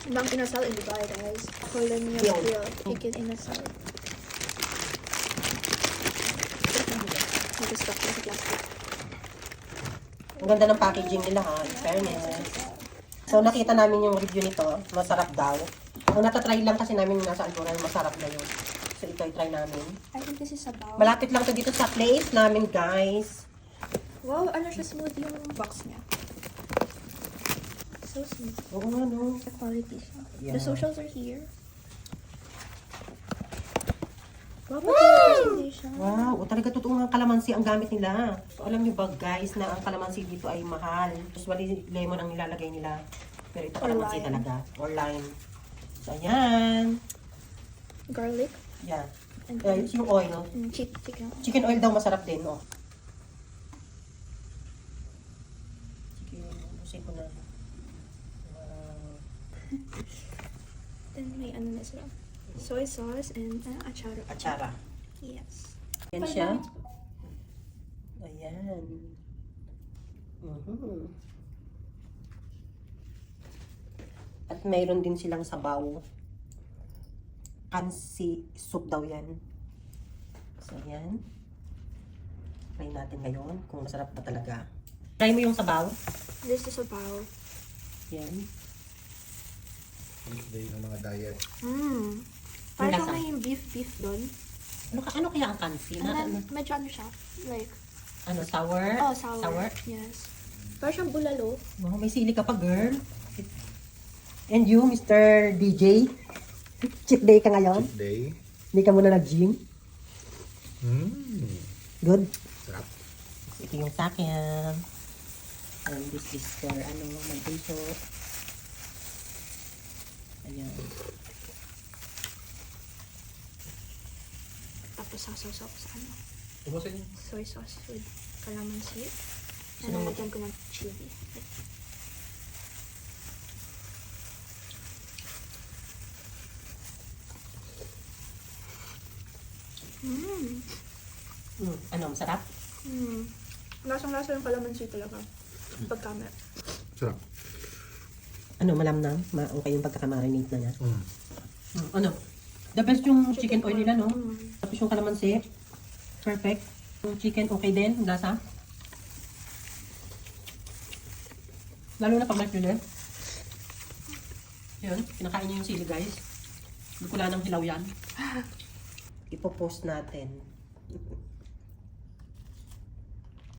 Mang inasal in Dubai, guys. Colonial grill. Chicken inasal. Nag-stock na sa plastic. Ang ganda ng packaging nila ha, in fairness. So nakita namin yung review nito, masarap daw. Ang natatry lang kasi namin nasa Alboran, masarap na yun. So ito i-try namin. I think this is about... Malapit lang to dito sa place namin, guys. Wow, ano siya smooth yung box niya. So smooth. Oo nga, no? The quality siya. Yeah. The socials are here. Wow, pati yung presentation. Wow, talaga totoo nga kalamansi ang gamit nila. So alam niyo ba, guys, na ang kalamansi dito ay mahal. Usually lemon ang nilalagay nila. Pero ito Or kalamansi lime. talaga. Or lime. So ayan. Garlic. Yeah. And Yung oil. chicken. Chicken oil daw masarap din, oh. Sige, usin ko na. Wow. Then may ano na sila. Soy sauce and achara. Atsara. Yes. Yan siya. Ayan. Mhm. At mayroon din silang sabaw. Kansi soup daw yan. So, ayan. Try natin ngayon kung masarap pa talaga. Try mo yung sabaw. This is about... Yan. Day ng mga diet. Parang lasa? may beef doon. Ano kaya ang kansi? And then, medyo ano siya? Like, Ano, sour? oh, sour. Sour? Yes. Parang siyang bulalo. Wow, may sili ka pa, girl. And you, Mr. DJ? Cheat day ka ngayon? Day. Hindi ka muna nag-gym? Good? Sarap. Ito yung sa akin. And this is for, may puso. Ayan. Tapos sasaw-saw ko sa ano. Ubusin niyo. Soy sauce with calamansi. And Sinunod. nalagyan ko ng chili. Ano, masarap? Lasang-lasa yung calamansi talaga. Pagkame. Sarap. Ano, malamnam? Okay yung pagkakamarinate na yan. Ano? The best yung chicken oil nila, no? Tapos yung kalamansi. Perfect. Yung chicken, okay din. Yung lasa. Lalo na pag may pili. Yun, kinakain niyo yung sili, guys. Hindi ko lang ng hilaw yan. Ipopost natin.